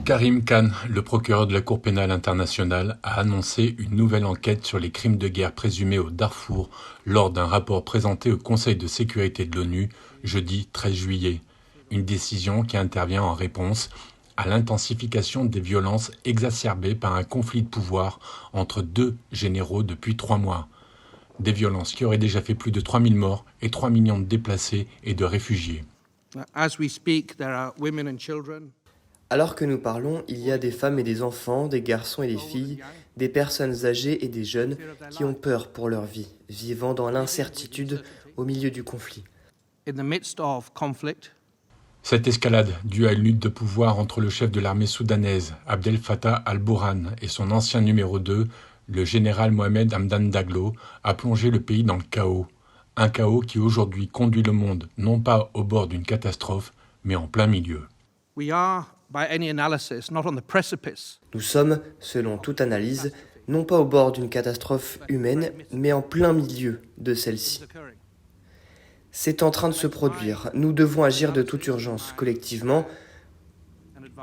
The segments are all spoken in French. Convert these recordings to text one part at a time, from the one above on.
Karim Khan, le procureur de la Cour pénale internationale, a annoncé une nouvelle enquête sur les crimes de guerre présumés au Darfour lors d'un rapport présenté au Conseil de sécurité de l'ONU jeudi 13 juillet. Une décision qui intervient en réponse à l'intensification des violences exacerbées par un conflit de pouvoir entre deux généraux depuis 3 mois. Des violences qui auraient déjà fait plus de 3000 morts et 3 millions de déplacés et de réfugiés. As we speak, there are women and children. Alors que nous parlons, il y a des femmes et des enfants, des garçons et des filles, des personnes âgées et des jeunes qui ont peur pour leur vie, vivant dans l'incertitude au milieu du conflit. In the midst of conflict, Cette escalade, due à une lutte de pouvoir entre le chef de l'armée soudanaise, Abdel Fattah al-Burhan, et son ancien numéro 2, le général Mohamed Hamdan Daglo, a plongé le pays dans le chaos. Un chaos qui aujourd'hui conduit le monde non pas au bord d'une catastrophe, mais en plein milieu. we are, by any analysis, not on the precipice. Nous sommes, selon toute analyse, non pas au bord d'une catastrophe humaine, mais en plein milieu de celle-ci. C'est en train de se produire. Nous devons agir de toute urgence, collectivement,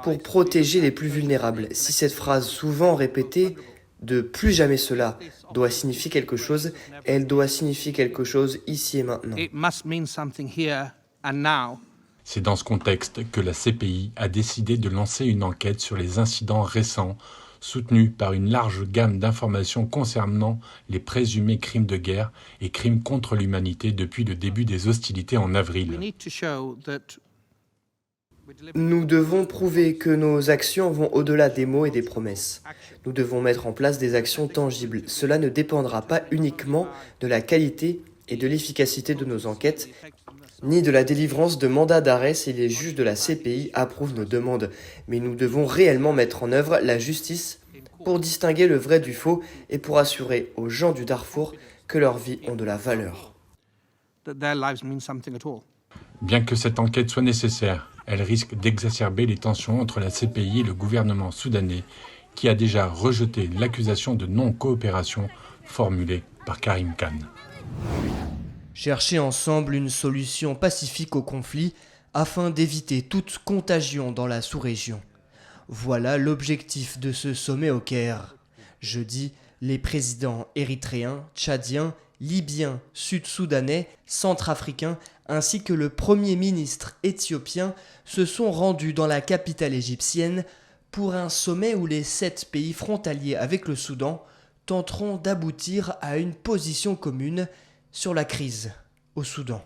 pour protéger les plus vulnérables. Si cette phrase souvent répétée de plus jamais cela doit signifier quelque chose, elle doit signifier quelque chose ici et maintenant. It must mean something here and now. C'est dans ce contexte que la CPI a décidé de lancer une enquête sur les incidents récents, soutenue par une large gamme d'informations concernant les présumés crimes de guerre et crimes contre l'humanité depuis le début des hostilités en We avril. need to show that Nous devons prouver que nos actions vont au-delà des mots et des promesses. Nous devons mettre en place des actions tangibles. Cela ne dépendra pas uniquement de la qualité et de l'efficacité de nos enquêtes, ni de la délivrance de mandats d'arrêt si les juges de la CPI approuvent nos demandes. Mais nous devons réellement mettre en œuvre la justice pour distinguer le vrai du faux et pour assurer aux gens du Darfour que leurs vies ont de la valeur. their lives mean something at all. Bien que cette enquête soit nécessaire, elle risque d'exacerber les tensions entre la CPI et le gouvernement soudanais, qui a déjà rejeté l'accusation de non-coopération formulée par Karim Khan. Chercher ensemble une solution pacifique au conflit afin d'éviter toute contagion dans la sous-région. Voilà l'objectif de ce sommet au Caire. Jeudi, les présidents érythréens, tchadiens, libyens, sud-soudanais, centrafricains ainsi que le premier ministre éthiopien se sont rendus dans la capitale égyptienne pour un sommet où les 7 pays frontaliers avec le Soudan tenteront d'aboutir à une position commune sur la crise au Soudan.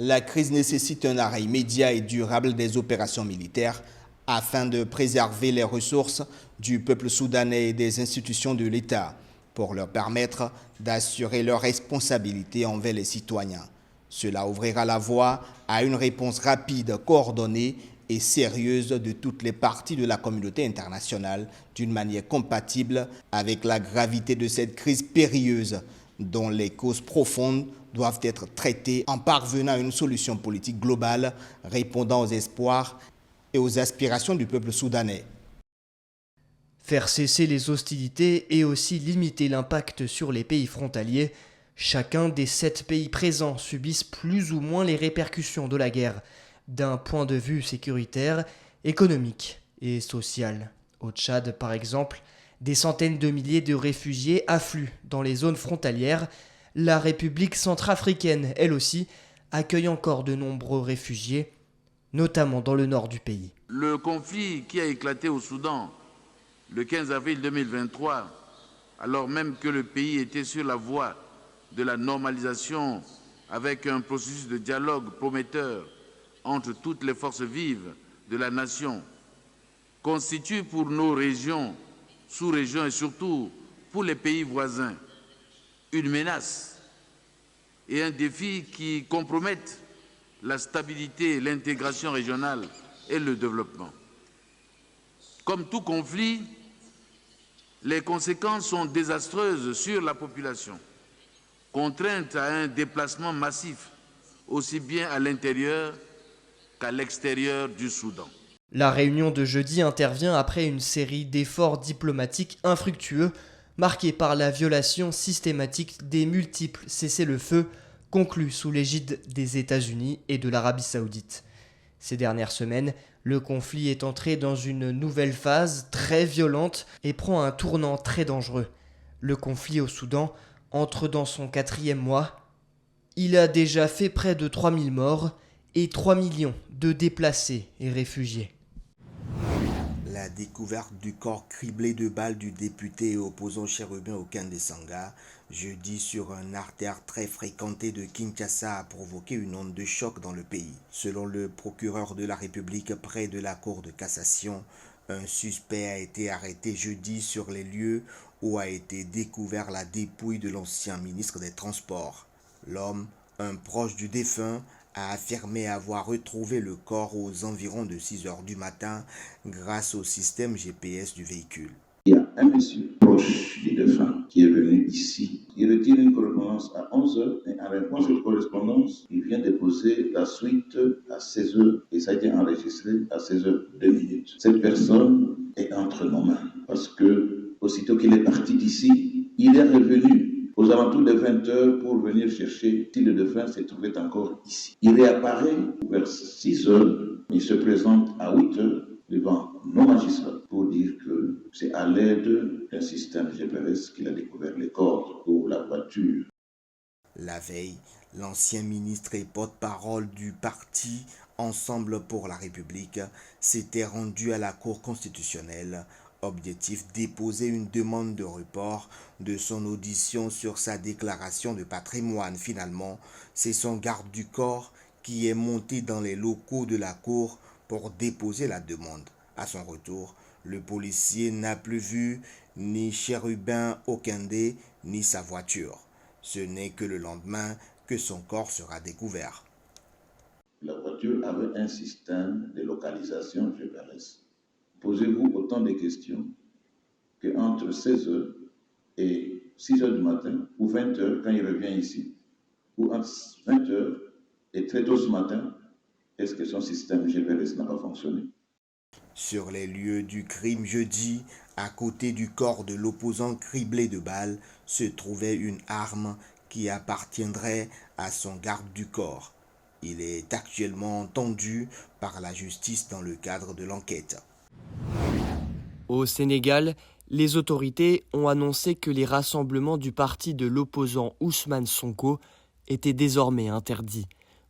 La crise nécessite un arrêt immédiat et durable des opérations militaires afin de préserver les ressources du peuple soudanais et des institutions de l'État pour leur permettre d'assurer leurs responsabilités envers les citoyens. Cela ouvrira la voie à une réponse rapide, coordonnée et sérieuse de toutes les parties de la communauté internationale d'une manière compatible avec la gravité de cette crise périlleuse dont les causes profondes doivent être traitées en parvenant à une solution politique globale répondant aux espoirs et aux aspirations du peuple soudanais. Faire cesser les hostilités et aussi limiter l'impact sur les pays frontaliers. Chacun des 7 pays présents subissent plus ou moins les répercussions de la guerre, d'un point de vue sécuritaire, économique et social. Au Tchad, par exemple, des centaines de milliers de réfugiés affluent dans les zones frontalières. La République centrafricaine, elle aussi, accueille encore de nombreux réfugiés, notamment dans le nord du pays. Le conflit qui a éclaté au Soudan le 15 avril 2023, alors même que le pays était sur la voie de la normalisation avec un processus de dialogue prometteur entre toutes les forces vives de la nation, constitue pour nos régions, sous-régions et surtout pour les pays voisins une menace et un défi qui compromettent la stabilité, l'intégration régionale et le développement. Comme tout conflit, les conséquences sont désastreuses sur la population, contrainte à un déplacement massif, aussi bien à l'intérieur qu'à l'extérieur du Soudan. La réunion de jeudi intervient après une série d'efforts diplomatiques infructueux, marqués par la violation systématique des multiples cessez-le-feu conclus sous l'égide des États-Unis et de l'Arabie saoudite. Ces dernières semaines, Le conflit est entré dans une nouvelle phase très violente et prend un tournant très dangereux. Le conflit au Soudan entre dans son 4e mois. Il a déjà fait près de 3000 morts et 3 millions de déplacés et réfugiés. La découverte du corps criblé de balles du député et opposant Chérubin Okende Sanga, jeudi sur une artère très fréquentée de Kinshasa, a provoqué une onde de choc dans le pays. Selon le procureur de la République près de la Cour de cassation, un suspect a été arrêté jeudi sur les lieux où a été découvert la dépouille de l'ancien ministre des Transports. L'homme, un proche du défunt, a affirmé avoir retrouvé le corps aux environs de 6 heures du matin grâce au système GPS du véhicule. Il y a un monsieur proche du défunt qui est venu ici. Il retire une correspondance à 11 heures et en réponse à cette correspondance, il vient déposer la suite à 16 heures et ça a été enregistré à 16 heures 2 minutes. Cette personne est entre nos mains parce que aussitôt qu'il est parti d'ici, il est revenu aux alentours de 20 heures pour venir chercher si le défunt se trouvait encore ici. Il réapparaît vers 6 heures, il se présente à 8 heures devant nos magistrats pour dire que c'est à l'aide d'un système GPS qu'il a découvert les corps ou la voiture. La veille, l'ancien ministre et porte-parole du parti Ensemble pour la République s'était rendu à la Cour constitutionnelle. Objectif, déposer une demande de report de son audition sur sa déclaration de patrimoine. Finalement, c'est son garde du corps qui est monté dans les locaux de la cour pour déposer la demande. À son retour, le policier n'a plus vu ni Chérubin Okende ni sa voiture. Ce n'est que le lendemain que son corps sera découvert. La voiture avait un système de localisation GPS. Posez-vous autant de questions qu'entre 16 heures et 6 heures du matin, ou 20 heures quand il revient ici, ou entre 20 heures et très tôt ce matin, est-ce que son système GPS n'a pas fonctionné? Sur les lieux du crime jeudi, à côté du corps de l'opposant criblé de balles, se trouvait une arme qui appartiendrait à son garde du corps. Il est actuellement entendu par la justice dans le cadre de l'enquête. Au Sénégal, les autorités ont annoncé que les rassemblements du parti de l'opposant Ousmane Sonko étaient désormais interdits.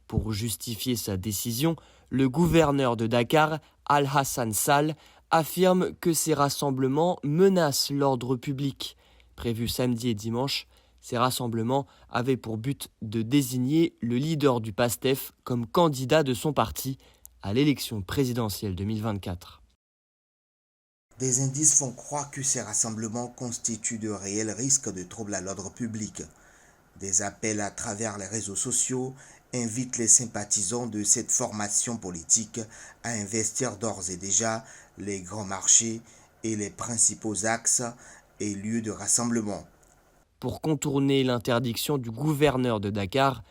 Pour justifier sa décision, le gouverneur de Dakar, Al-Hassan Sall, affirme que ces rassemblements menacent l'ordre public. Prévus samedi et dimanche, ces rassemblements avaient pour but de désigner le leader du PASTEF comme candidat de son parti à l'élection présidentielle 2024. Des indices font croire que ces rassemblements constituent de réels risques de troubles à l'ordre public. Des appels à travers les réseaux sociaux invitent les sympathisants de cette formation politique à investir d'ores et déjà les grands marchés et les principaux axes et lieux de rassemblement. Pour contourner l'interdiction du gouverneur de Dakar,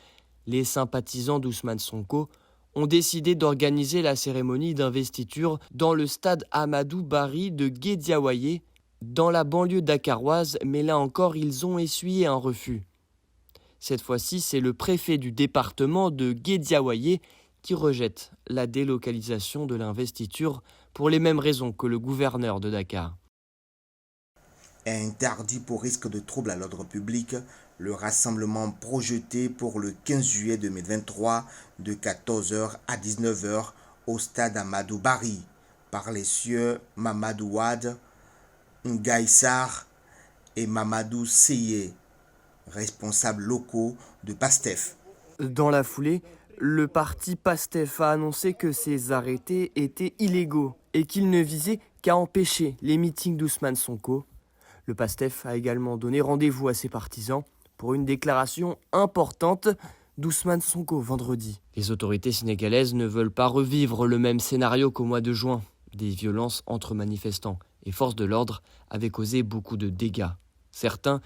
les sympathisants d'Ousmane Sonko ont décidé d'organiser la cérémonie d'investiture dans le stade Amadou Barry de Guédiawaye, dans la banlieue dakaroise, mais là encore, ils ont essuyé un refus. Cette fois-ci, c'est le préfet du département de Guédiawaye qui rejette la délocalisation de l'investiture pour les mêmes raisons que le gouverneur de Dakar. Interdit pour risque de trouble à l'ordre public, le rassemblement projeté pour le 15 juillet 2023 de 14h à 19h au stade Amadou Barry par les sieurs Mamadou Wade, Ngaïsar et Mamadou Seye, responsables locaux de PASTEF. Dans la foulée, le parti PASTEF a annoncé que ces arrêtés étaient illégaux et qu'ils ne visaient qu'à empêcher les meetings d'Ousmane Sonko. Le PASTEF a également donné rendez-vous à ses partisans pour une déclaration importante d'Ousmane Sonko vendredi. Les autorités sénégalaises ne veulent pas revivre le même scénario qu'au mois de juin. Des violences entre manifestants et forces de l'ordre avaient causé beaucoup de dégâts. Certains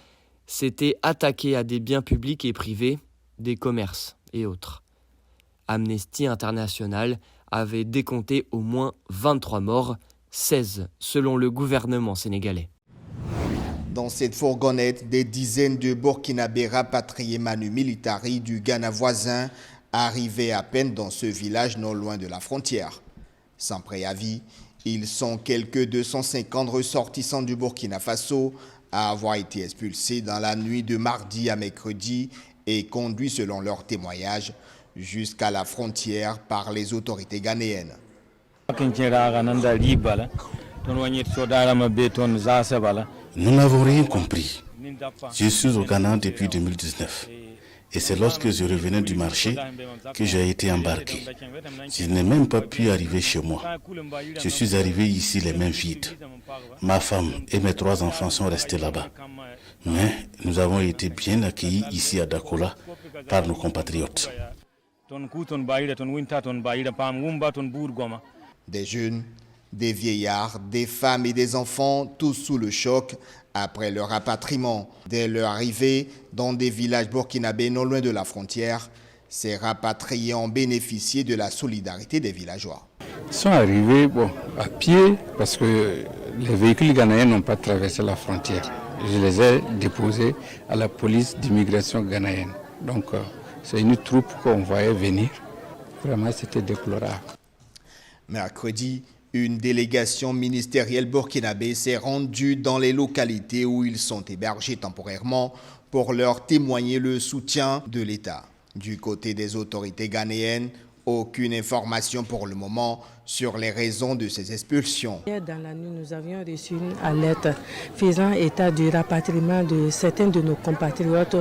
s'étaient attaqués à des biens publics et privés, des commerces et autres. Amnesty International avait décompté au moins 23 morts, 16 selon le gouvernement sénégalais. Dans cette fourgonnette, des dizaines de Burkinabés rapatriés Manu Militari du Ghana voisin arrivaient à peine dans ce village non loin de la frontière. Sans préavis, ils sont quelques 250 ressortissants du Burkina Faso à avoir été expulsés dans la nuit de mardi à mercredi et conduits selon leur témoignage jusqu'à la frontière par les autorités ghanéennes. Nous n'avons rien compris. Je suis au Ghana depuis 2019. Et c'est lorsque je revenais du marché que j'ai été embarqué. Je n'ai même pas pu arriver chez moi. Je suis arrivé ici les mains vides. Ma femme et mes 3 enfants sont restés là-bas. Mais nous avons été bien accueillis ici à Dakola par nos compatriotes. Des jeunes, des vieillards, des femmes et des enfants, tous sous le choc après leur rapatriement. Dès leur arrivée dans des villages burkinabés non loin de la frontière, ces rapatriés ont bénéficié de la solidarité des villageois. Ils sont arrivés à pied parce que les véhicules ghanéens n'ont pas traversé la frontière. Je les ai déposés à la police d'immigration ghanéenne. Donc c'est une troupe qu'on voyait venir. Vraiment, c'était déplorable. Mercredi, une délégation ministérielle burkinabé s'est rendue dans les localités où ils sont hébergés temporairement pour leur témoigner le soutien de l'État. Du côté des autorités ghanéennes, aucune information pour le moment sur les raisons de ces expulsions. Dans la nuit, nous avions reçu une alerte faisant état du rapatriement de certains de nos compatriotes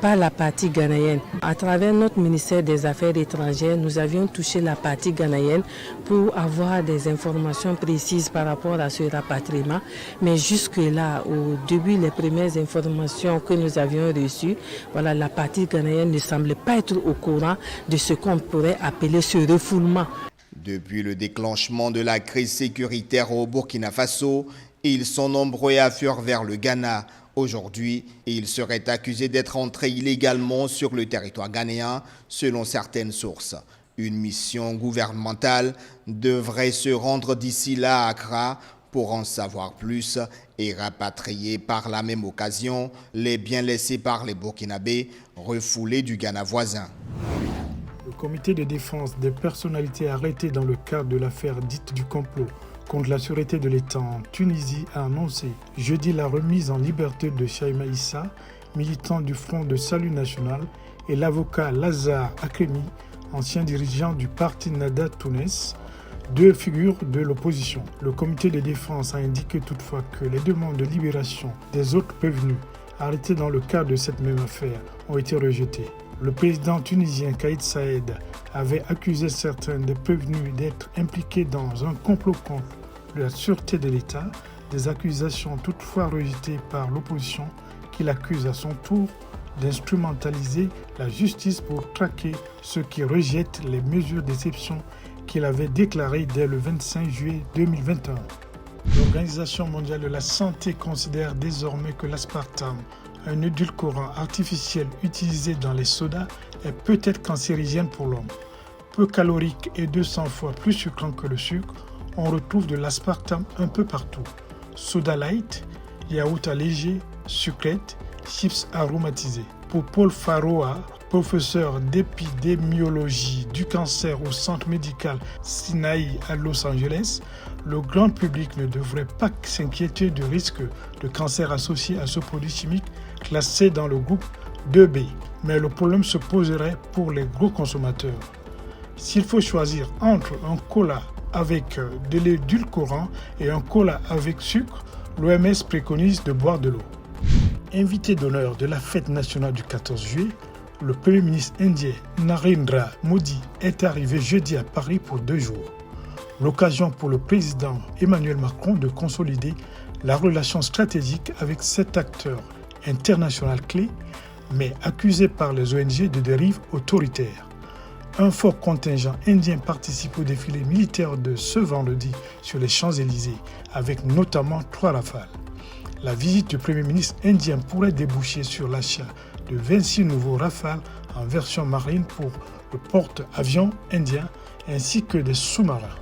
par la partie ghanéenne. À travers notre ministère des Affaires étrangères, nous avions touché la partie ghanéenne pour avoir des informations précises par rapport à ce rapatriement. Mais jusque-là, au début, les premières informations que nous avions reçues, la partie ghanéenne ne semblait pas être au courant de ce qu'on pourrait appeler ce refoulement. Depuis le déclenchement de la crise sécuritaire au Burkina Faso, ils sont nombreux à fuir vers le Ghana. Aujourd'hui, ils seraient accusés d'être entrés illégalement sur le territoire ghanéen, selon certaines sources. Une mission gouvernementale devrait se rendre d'ici là à Accra pour en savoir plus et rapatrier par la même occasion les biens laissés par les Burkinabés refoulés du Ghana voisin. Le comité de défense des personnalités arrêtées dans le cadre de l'affaire dite du complot contre la sûreté de l'État en Tunisie a annoncé jeudi la remise en liberté de Chaima Issa, militant du Front de Salut National, et l'avocat Lazare Akremi, ancien dirigeant du parti Nada Tounes, 2 figures de l'opposition. Le comité de défense a indiqué toutefois que les demandes de libération des autres prévenus arrêtés dans le cadre de cette même affaire ont été rejetées. Le président tunisien Kais Saied avait accusé certains des prévenus d'être impliqués dans un complot contre la sûreté de l'État, des accusations toutefois rejetées par l'opposition qui l'accuse à son tour d'instrumentaliser la justice pour traquer ceux qui rejettent les mesures d'exception qu'il avait déclarées dès le 25 juillet 2021. L'Organisation mondiale de la santé considère désormais que l'aspartame, un édulcorant artificiel utilisé dans les sodas, est peut-être cancérigène pour l'homme. Peu calorique et 200 fois plus sucrant que le sucre, on retrouve de l'aspartame un peu partout. Soda light, yaourt allégé, sucrète, chips aromatisés. Pour Paul Faroa, professeur d'épidémiologie du cancer au centre médical Sinai à Los Angeles, le grand public ne devrait pas s'inquiéter du risque de cancer associé à ce produit chimique classé dans le groupe 2B. Mais le problème se poserait pour les gros consommateurs. S'il faut choisir entre un cola avec de l'édulcorant et un cola avec sucre, l'OMS préconise de boire de l'eau. Invité d'honneur de la fête nationale du 14 juillet, le Premier ministre indien Narendra Modi est arrivé jeudi à Paris pour 2 jours. L'occasion pour le président Emmanuel Macron de consolider la relation stratégique avec cet acteur international clé, mais accusé par les ONG de dérive autoritaire. Un fort contingent indien participe au défilé militaire de ce vendredi sur les Champs-Élysées, avec notamment 3 Rafales. La visite du Premier ministre indien pourrait déboucher sur l'achat de 26 nouveaux Rafales en version marine pour le porte-avions indien ainsi que des sous-marins.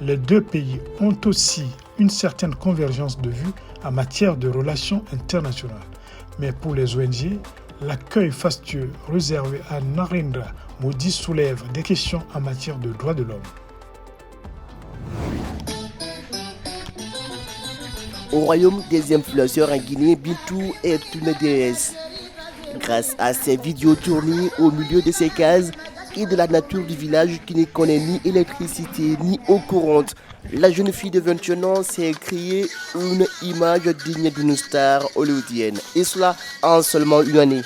Les 2 pays ont aussi une certaine convergence de vues en matière de relations internationales. Mais pour les ONG, l'accueil fastueux réservé à Narendra Modi soulève des questions en matière de droits de l'homme. Au royaume des influenceurs en Guinée, Bintou est une déesse. Grâce à ses vidéos tournées au milieu de ses cases et de la nature du village qui ne connaît ni électricité ni eau courante, la jeune fille de 21 ans s'est créée une image digne d'une star hollywoodienne. Et cela en seulement une année.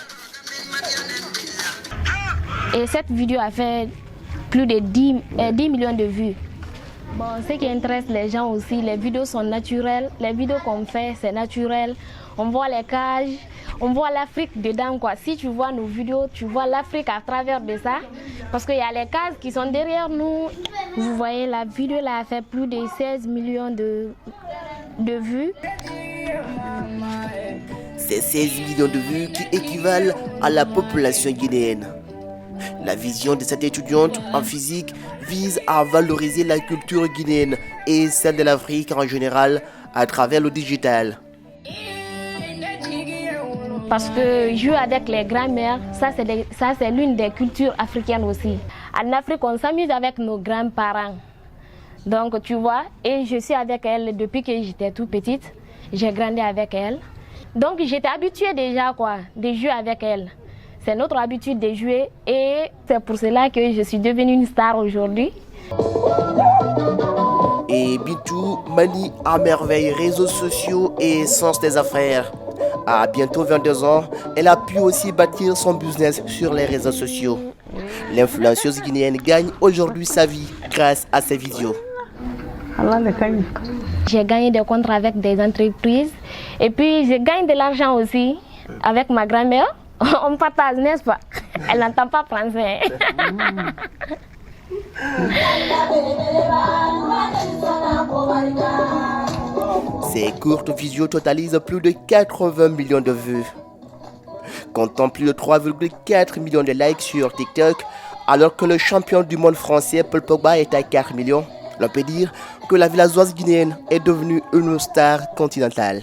Et cette vidéo a fait plus de 10 millions de vues. Bon, ce qui intéresse les gens aussi, les vidéos sont naturelles. Les vidéos qu'on fait, c'est naturel. On voit les cages, on voit l'Afrique dedans, quoi. Si tu vois nos vidéos, tu vois l'Afrique à travers de ça. Parce qu'il y a les cases qui sont derrière nous. Vous voyez, la vidéo là a fait plus de 16 millions de vues. C'est 16 millions de vues qui équivalent à la population guinéenne. La vision de cette étudiante en physique vise à valoriser la culture guinéenne et celle de l'Afrique en général à travers le digital. Parce que jouer avec les grands-mères, ça c'est l'une des cultures africaines aussi. En Afrique, on s'amuse avec nos grands-parents. Donc tu vois, et je suis avec elle depuis que j'étais toute petite. J'ai grandi avec elle. Donc j'étais habituée déjà de jouer avec elle. C'est notre habitude de jouer et c'est pour cela que je suis devenue une star aujourd'hui. Et Bintou manie à merveille réseaux sociaux et sens des affaires. À bientôt 22 ans, elle a pu aussi bâtir son business sur les réseaux sociaux. L'influenceuse guinéenne gagne aujourd'hui sa vie grâce à ses vidéos. J'ai gagné des contrats avec des entreprises et puis je gagne de l'argent aussi avec ma grand-mère. On partage, n'est-ce pas? Elle n'entend pas français. Ces courtes vidéos totalisent plus de 80 millions de vues. Comptant plus de 3,4 millions de likes sur TikTok, alors que le champion du monde français Paul Pogba est à 4 millions, on peut dire que la villageoise guinéenne est devenue une star continentale.